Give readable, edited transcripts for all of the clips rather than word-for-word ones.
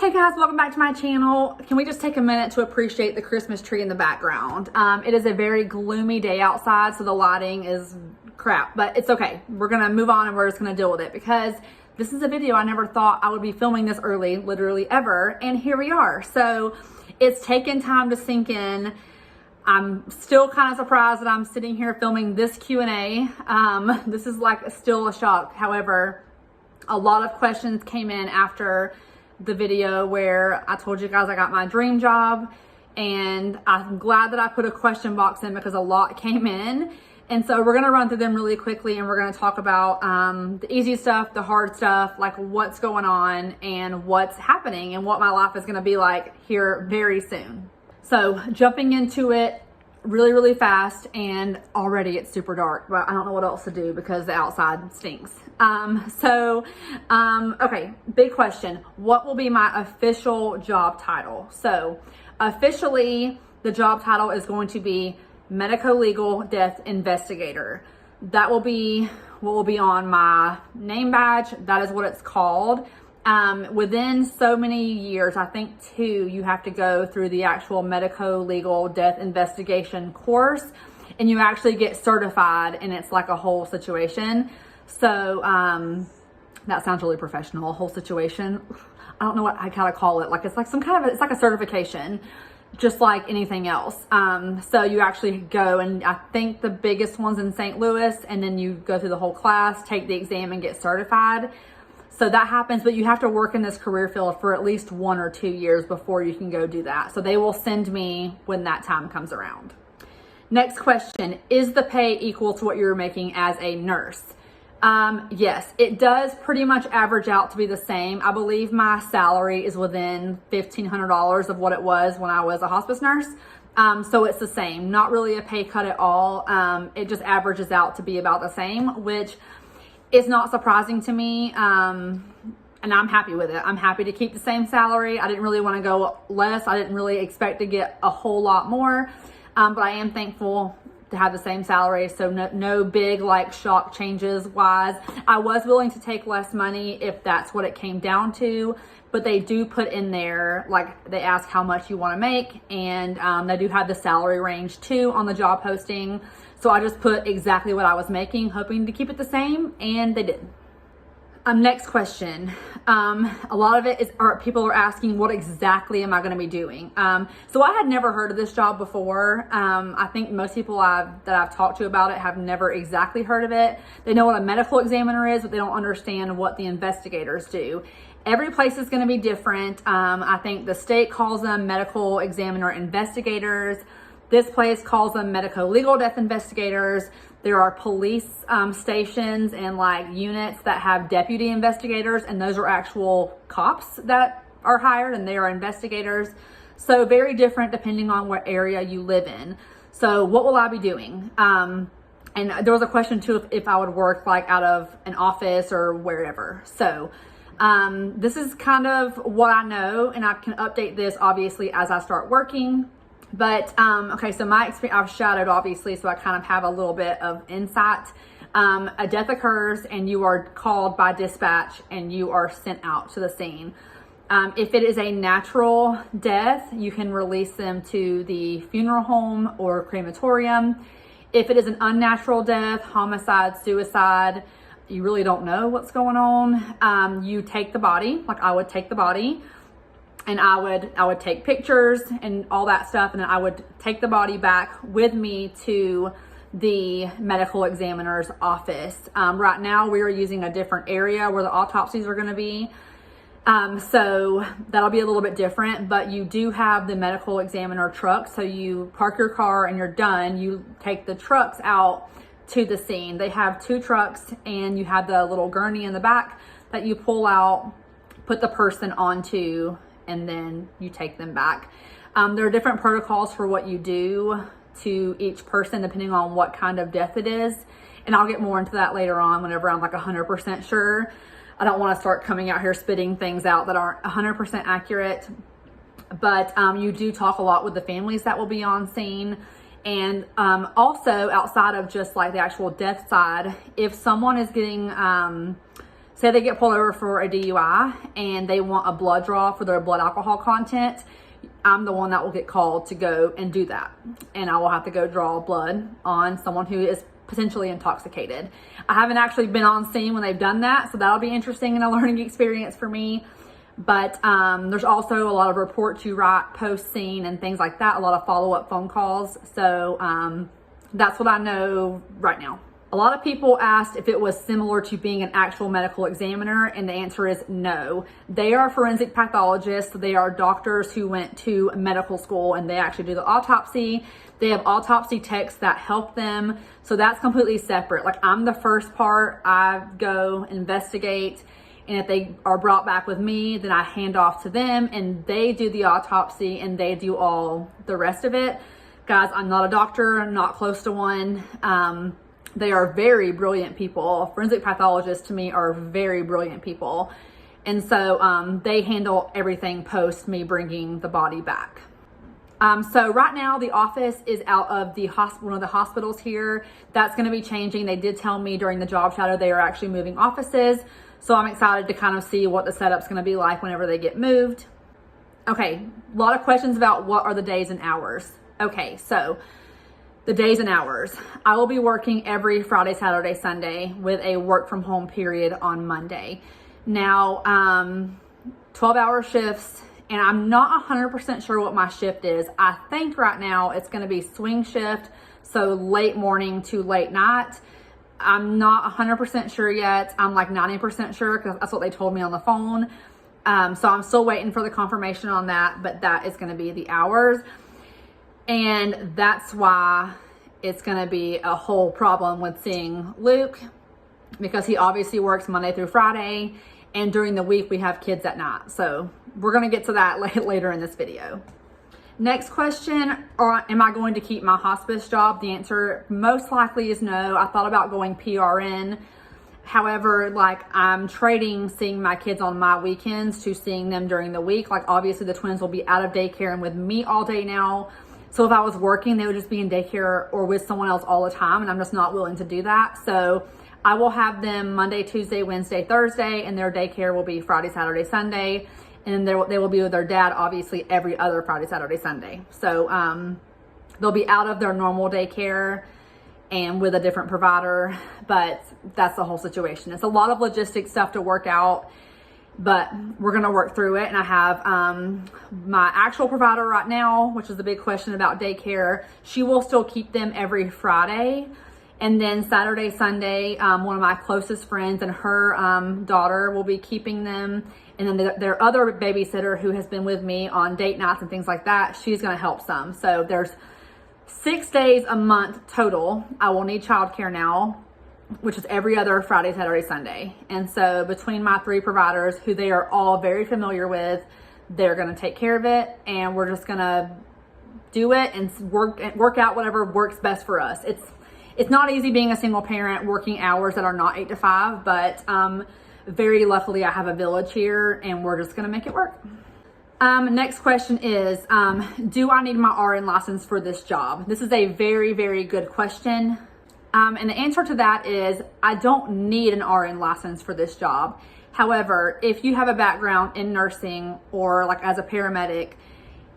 Hey guys, welcome back to my channel. Can we just take a minute to appreciate the Christmas tree in the background? It is a very gloomy day outside, so the lighting is crap, but it's okay. We're gonna move on and we're just gonna deal with it because this is a video I never thought I would be filming this early, literally ever, and here we are. So it's taken time to sink in. I'm still kind of surprised that I'm sitting here filming this Q&A. This is like still a shock. However, a lot of questions came in after the video where I told you guys I got my dream job, and I'm glad that I put a question box in because a lot came in. And so we're gonna run through them really quickly, and we're gonna talk about the easy stuff, the hard stuff, like what's going on and what's happening and what my life is gonna be like here very soon. So jumping into it really fast, and already it's super dark, but I don't know what else to do because the outside stinks. Okay, big question. What will be my official job title? So officially, the job title is going to be medico-legal death investigator. That will be what will be on my name badge. That is what it's called. Within so many years, I think 2, you have to go through the actual medico-legal death investigation course, and you actually get certified, and it's like a whole situation. So that sounds really professional, a whole situation. I don't know what I kind of call it. Like it's like some kind of, it's like a certification, just like anything else. So you actually go, and I think the biggest one's in St. Louis, and then you go through the whole class, take the exam, and get certified. So that happens, but you have to work in this career field for at least 1 or 2 years before you can go do that. So they will send me when that time comes around. Next question, is the pay equal to what you were making as a nurse? Yes, it does pretty much average out to be the same. I believe my salary is within $1,500 of what it was when I was a hospice nurse. So it's the same, not really a pay cut at all. It just averages out to be about the same, which is not surprising to me. And I'm happy with it. I'm happy to keep the same salary. I didn't really want to go less. I didn't really expect to get a whole lot more. But I am thankful to have the same salary. So no big like shock changes wise. I was willing to take less money if that's what it came down to, but they do put in there, like they ask how much you want to make, and they do have the salary range too on the job posting. So I just put exactly what I was making, hoping to keep it the same, and they did. Next question. A lot of it is, people are asking, what exactly am I going to be doing? So I had never heard of this job before. I think most people that I've talked to about it have never exactly heard of it. They know what a medical examiner is, but they don't understand what the investigators do. Every place is going to be different. I think the state calls them medical examiner investigators. This place calls them medico-legal death investigators. There are police stations and like units that have deputy investigators, and those are actual cops that are hired, and they are investigators. So very different depending on what area you live in. So what will I be doing? And there was a question too if I would work like out of an office or wherever. So this is kind of what I know, and I can update this obviously as I start working. But, okay, so my experience, I've shadowed obviously, so I kind of have a little bit of insight. A death occurs and you are called by dispatch and you are sent out to the scene. If it is a natural death, you can release them to the funeral home or crematorium. If it is an unnatural death, homicide, suicide, you really don't know what's going on. You take the body, like I would take the body, and I would take pictures and all that stuff, and then I would take the body back with me to the medical examiner's office. Right now we are using a different area where the autopsies are going to be. So that'll be a little bit different, but you do have the medical examiner truck. So you park your car and you're done. You take the trucks out to the scene. They have 2 trucks, and you have the little gurney in the back that you pull out, put the person onto, and then you take them back. There are different protocols for what you do to each person depending on what kind of death it is. And I'll get more into that later on whenever I'm like 100% sure. I don't want to start coming out here spitting things out that aren't 100% accurate. But you do talk a lot with the families that will be on scene. And also outside of just like the actual death side, if someone is getting say they get pulled over for a DUI and they want a blood draw for their blood alcohol content, I'm the one that will get called to go and do that. And I will have to go draw blood on someone who is potentially intoxicated. I haven't actually been on scene when they've done that, so that'll be interesting and a learning experience for me. But there's also a lot of reports you write post-scene and things like that, a lot of follow-up phone calls. So that's what I know right now. A lot of people asked if it was similar to being an actual medical examiner, and the answer is no. They are forensic pathologists. They are doctors who went to medical school and they actually do the autopsy. They have autopsy techs that help them. So that's completely separate. Like, I'm the first part. I go investigate, and if they are brought back with me, then I hand off to them and they do the autopsy and they do all the rest of it. Guys, I'm not a doctor, I'm not close to one. They are very brilliant people. Forensic pathologists to me are very brilliant people. And so they handle everything post me bringing the body back. So right now the office is out of the hospital, one of the hospitals here. That's gonna be changing. They did tell me during the job shadow they are actually moving offices. So I'm excited to kind of see what the setup's gonna be like whenever they get moved. Okay, a lot of questions about what are the days and hours. Okay, so the days and hours. I will be working every Friday, Saturday, Sunday with a work from home period on Monday. Now, 12-hour shifts, and I'm not 100% sure what my shift is. I think right now it's gonna be swing shift, so late morning to late night. I'm not 100% sure yet. I'm like 90% sure because that's what they told me on the phone. So I'm still waiting for the confirmation on that, but that is gonna be the hours. And that's why it's gonna be a whole problem with seeing Luke, because he obviously works Monday through Friday, and during the week we have kids at night. So we're gonna get to that later in this video. Next question, am I going to keep my hospice job? The answer most likely is no. I thought about going PRN. However, like, I'm trading seeing my kids on my weekends to seeing them during the week. Like, obviously the twins will be out of daycare and with me all day now. So if I was working, they would just be in daycare or with someone else all the time, and I'm just not willing to do that. So I will have them Monday, Tuesday, Wednesday, Thursday, and their daycare will be Friday, Saturday, Sunday. And they will be with their dad, obviously, every other Friday, Saturday, Sunday. So they'll be out of their normal daycare and with a different provider, but that's the whole situation. It's a lot of logistic stuff to work out, but we're gonna work through it. And I have my actual provider right now, which is the big question about daycare. She will still keep them every Friday. And then Saturday, Sunday, one of my closest friends and her daughter will be keeping them. And then their other babysitter who has been with me on date nights and things like that, she's gonna help some. So there's 6 days a month total. I will need childcare now, which is every other Friday, Saturday, Sunday. And so between my 3 providers, who they are all very familiar with, they're gonna take care of it, and we're just gonna do it and work out whatever works best for us. It's not easy being a single parent working hours that are not 8 to 5, but very luckily I have a village here and we're just gonna make it work. Next question is, do I need my RN license for this job? This is a very, very good question. And the answer to that is, I don't need an RN license for this job. However, if you have a background in nursing or like as a paramedic,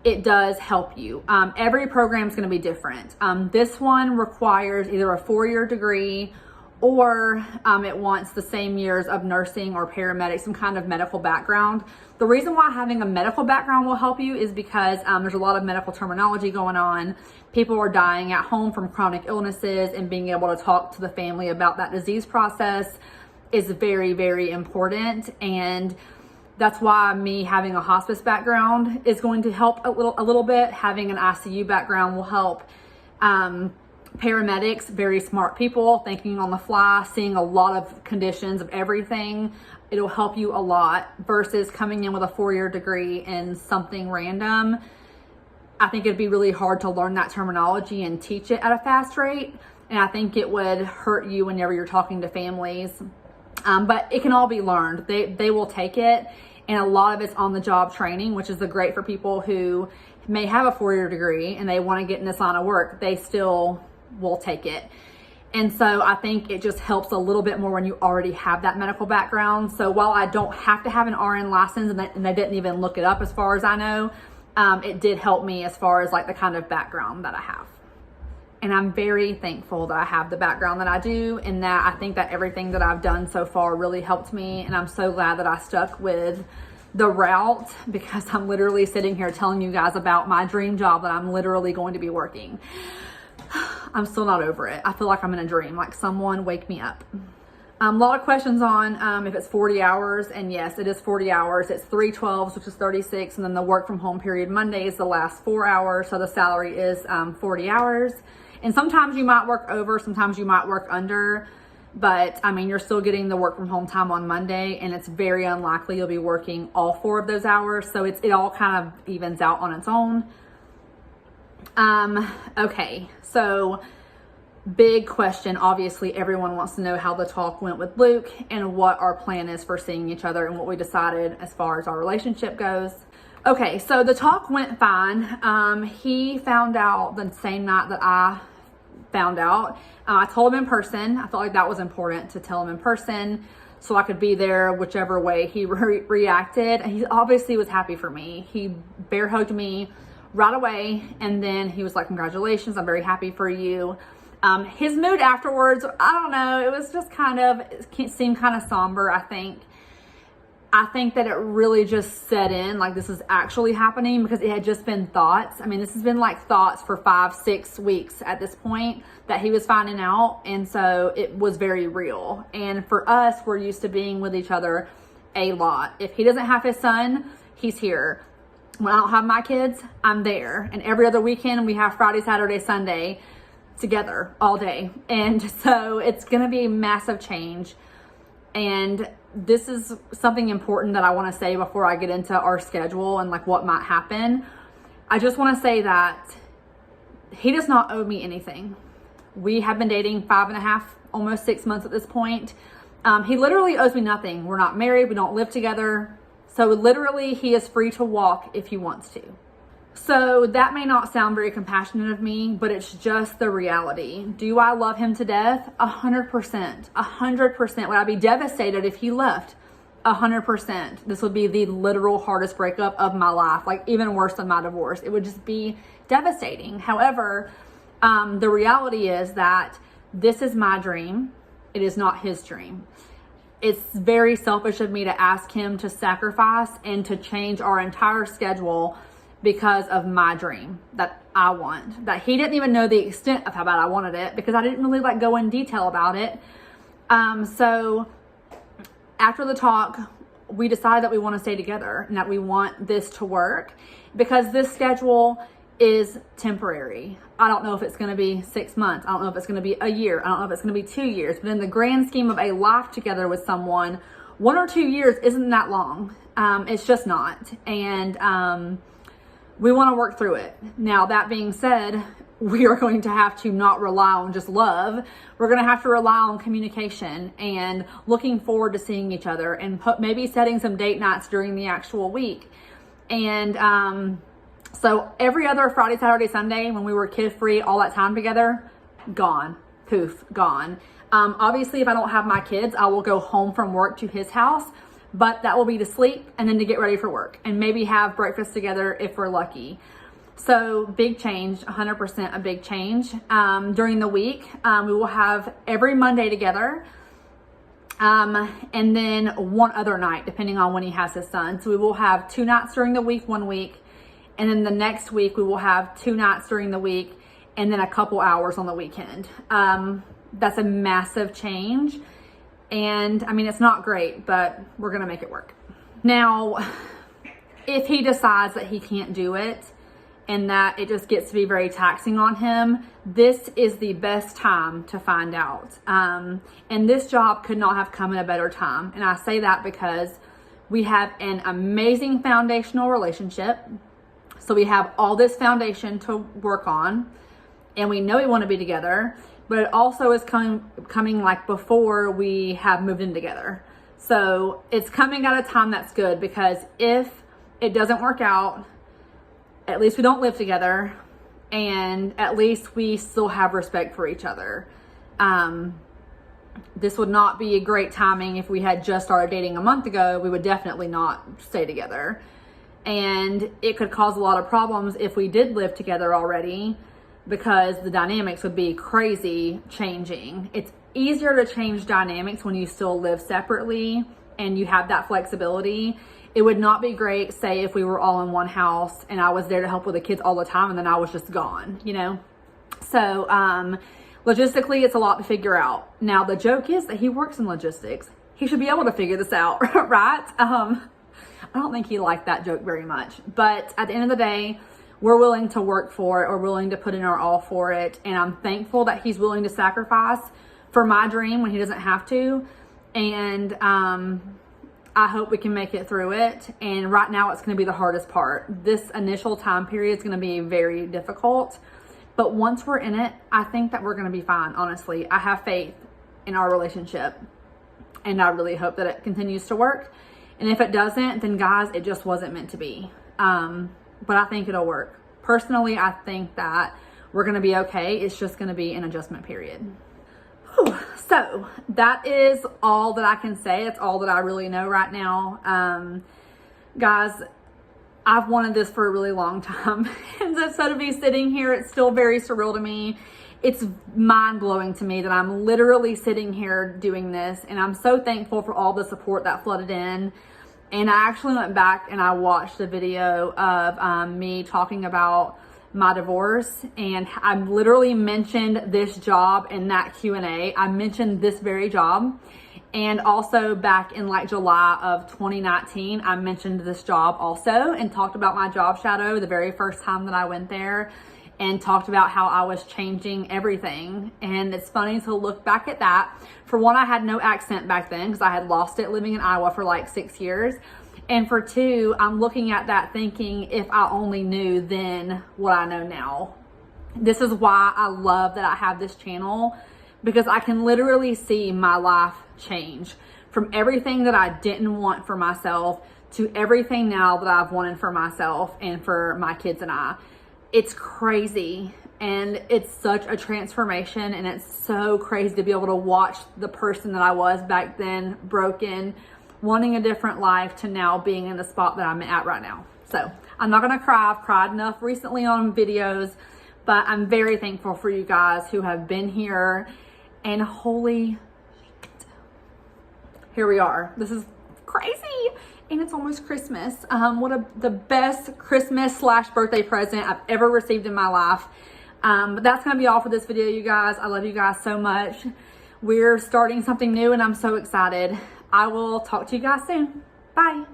it does help you. Every program is going to be different. This one requires either a 4-year degree or it wants the same years of nursing or paramedic, some kind of medical background. The reason why having a medical background will help you is because there's a lot of medical terminology going on. People are dying at home from chronic illnesses, and being able to talk to the family about that disease process is very, very important. And that's why me having a hospice background is going to help a little bit. Having an ICU background will help. Paramedics, very smart people, thinking on the fly, seeing a lot of conditions of everything. It'll help you a lot versus coming in with a 4-year degree in something random. I think it'd be really hard to learn that terminology and teach it at a fast rate. And I think it would hurt you whenever you're talking to families. But it can all be learned. They will take it. And a lot of it's on the job training, which is great for people who may have a 4-year degree and they want to get in this line of work. They still will take it. And so I think it just helps a little bit more when you already have that medical background. So while I don't have to have an RN license, and they didn't even look it up as far as I know, it did help me as far as like the kind of background that I have. And I'm very thankful that I have the background that I do, and that I think that everything that I've done so far really helped me. And I'm so glad that I stuck with the route, because I'm literally sitting here telling you guys about my dream job that I'm literally going to be working. I'm still not over it. I feel like I'm in a dream, like someone wake me up. A lot of questions on if it's 40 hours, and yes, it is 40 hours. It's 3/12s, which is 36, and then the work from home period Monday is the last 4 hours, so the salary is 40 hours. And sometimes you might work over, sometimes you might work under, but I mean, you're still getting the work from home time on Monday, and it's very unlikely you'll be working all 4 of those hours, so it all kind of evens out on its own. Okay, so big question. Obviously, everyone wants to know how the talk went with Luke and what our plan is for seeing each other and what we decided as far as our relationship goes. Okay, so the talk went fine. He found out the same night that I found out. I told him in person. I felt like that was important to tell him in person so I could be there whichever way he reacted. And he obviously was happy for me. He bear hugged me right away, and then he was like, congratulations, I'm very happy for you. His mood afterwards, I don't know, it was just it seemed kind of somber. I think that it really just set in, like this is actually happening, because it had just been thoughts. I mean, this has been like thoughts for 5-6 weeks at this point that he was finding out. And so it was very real. And for us, we're used to being with each other a lot. If he doesn't have his son, he's here. When I don't have my kids, I'm there. And every other weekend, we have Friday, Saturday, Sunday together all day. And so it's going to be a massive change. And this is something important that I want to say before I get into our schedule and like what might happen. I just want to say that he does not owe me anything. We have been dating 5.5, almost 6 months at this point. He literally owes me nothing. We're not married. We don't live together. So literally he is free to walk if he wants to. So that may not sound very compassionate of me, but it's just the reality. Do I love him to death? 100%. 100%. Would I be devastated if he left? 100%. This would be the literal hardest breakup of my life, like even worse than my divorce. It would just be devastating. However, the reality is that this is my dream. It is not his dream. It's very selfish of me to ask him to sacrifice and to change our entire schedule because of my dream that I want, that he didn't even know the extent of how bad I wanted it, because I didn't really like go in detail about it. So after the talk, we decided that we want to stay together and that we want this to work, because this schedule is temporary. I don't know if it's going to be 6 months. I don't know if it's going to be a year. I don't know if it's going to be 2 years, but in the grand scheme of a life together with someone, 1 or 2 years isn't that long. It's just not. And, we want to work through it. Now, that being said, we are going to have to not rely on just love. We're going to have to rely on communication and looking forward to seeing each other, and maybe setting some date nights during the actual week. And so every other Friday, Saturday, Sunday, when we were kid-free, all that time together, gone. Poof, gone. Obviously, if I don't have my kids, I will go home from work to his house, but that will be to sleep and then to get ready for work and maybe have breakfast together if we're lucky. So big change, 100% a big change. During the week, we will have every Monday together, and then one other night, depending on when he has his son. So we will have 2 nights during the week, 1 week, and then the next week we will have 2 nights during the week, and then a couple hours on the weekend. That's a massive change. And I mean, it's not great, but we're going to make it work. Now, if he decides that he can't do it and that it just gets to be very taxing on him, this is the best time to find out. And this job could not have come at a better time. And I say that because we have an amazing foundational relationship. So we have all this foundation to work on, and we know we want to be together. But it also is coming like before we have moved in together. So it's coming at a time that's good, because if it doesn't work out, at least we don't live together, and at least we still have respect for each other. This would not be a great timing. If we had just started dating a month ago, we would definitely not stay together. And it could cause a lot of problems if we did live together already, because the dynamics would be crazy changing. It's easier to change dynamics when you still live separately and you have that flexibility. It would not be great, say, if we were all in one house and I was there to help with the kids all the time and then I was just gone, you know? So, logistically, it's a lot to figure out. Now, the joke is that he works in logistics. He should be able to figure this out, right? I don't think he liked that joke very much. But at the end of the day, we're willing to work for it. We're willing to put in our all for it. And I'm thankful that he's willing to sacrifice for my dream when he doesn't have to. And I hope we can make it through it. And right now, it's going to be the hardest part. This initial time period is going to be very difficult. But once we're in it, I think that we're going to be fine, honestly. I have faith in our relationship. And I really hope that it continues to work. And if it doesn't, then guys, it just wasn't meant to be. But I think it'll work. Personally, I think that we're going to be okay. It's just going to be an adjustment period. Whew. So that is all that I can say. It's all that I really know right now. Guys, I've wanted this for a really long time. And so to be sitting here, it's still very surreal to me. It's mind-blowing to me that I'm literally sitting here doing this. And I'm so thankful for all the support that flooded in. And I actually went back and I watched a video of me talking about my divorce. And I literally mentioned this job in that Q&A. I mentioned this very job. And also back in like July of 2019, I mentioned this job also and talked about my job shadow the very first time that I went there, and talked about how I was changing everything. And it's funny to look back at that. For one, I had no accent back then because I had lost it living in Iowa for like 6 years. And for two, I'm looking at that thinking, if I only knew then what I know now. This is why I love that I have this channel, because I can literally see my life change from everything that I didn't want for myself to everything now that I've wanted for myself and for my kids and I. It's crazy, and it's such a transformation, and it's so crazy to be able to watch the person that I was back then, broken, wanting a different life, to now being in the spot that I'm at right now. So I'm not gonna cry. I've cried enough recently on videos, but I'm very thankful for you guys who have been here. And holy shit, here we are. This is crazy. And it's almost Christmas. The best Christmas / birthday present I've ever received in my life. But that's gonna be all for this video, you guys. I love you guys so much. We're starting something new and I'm so excited. I will talk to you guys soon. Bye.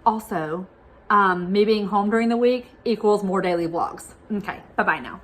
Also, me being home during the week equals more daily vlogs. Okay, bye-bye now.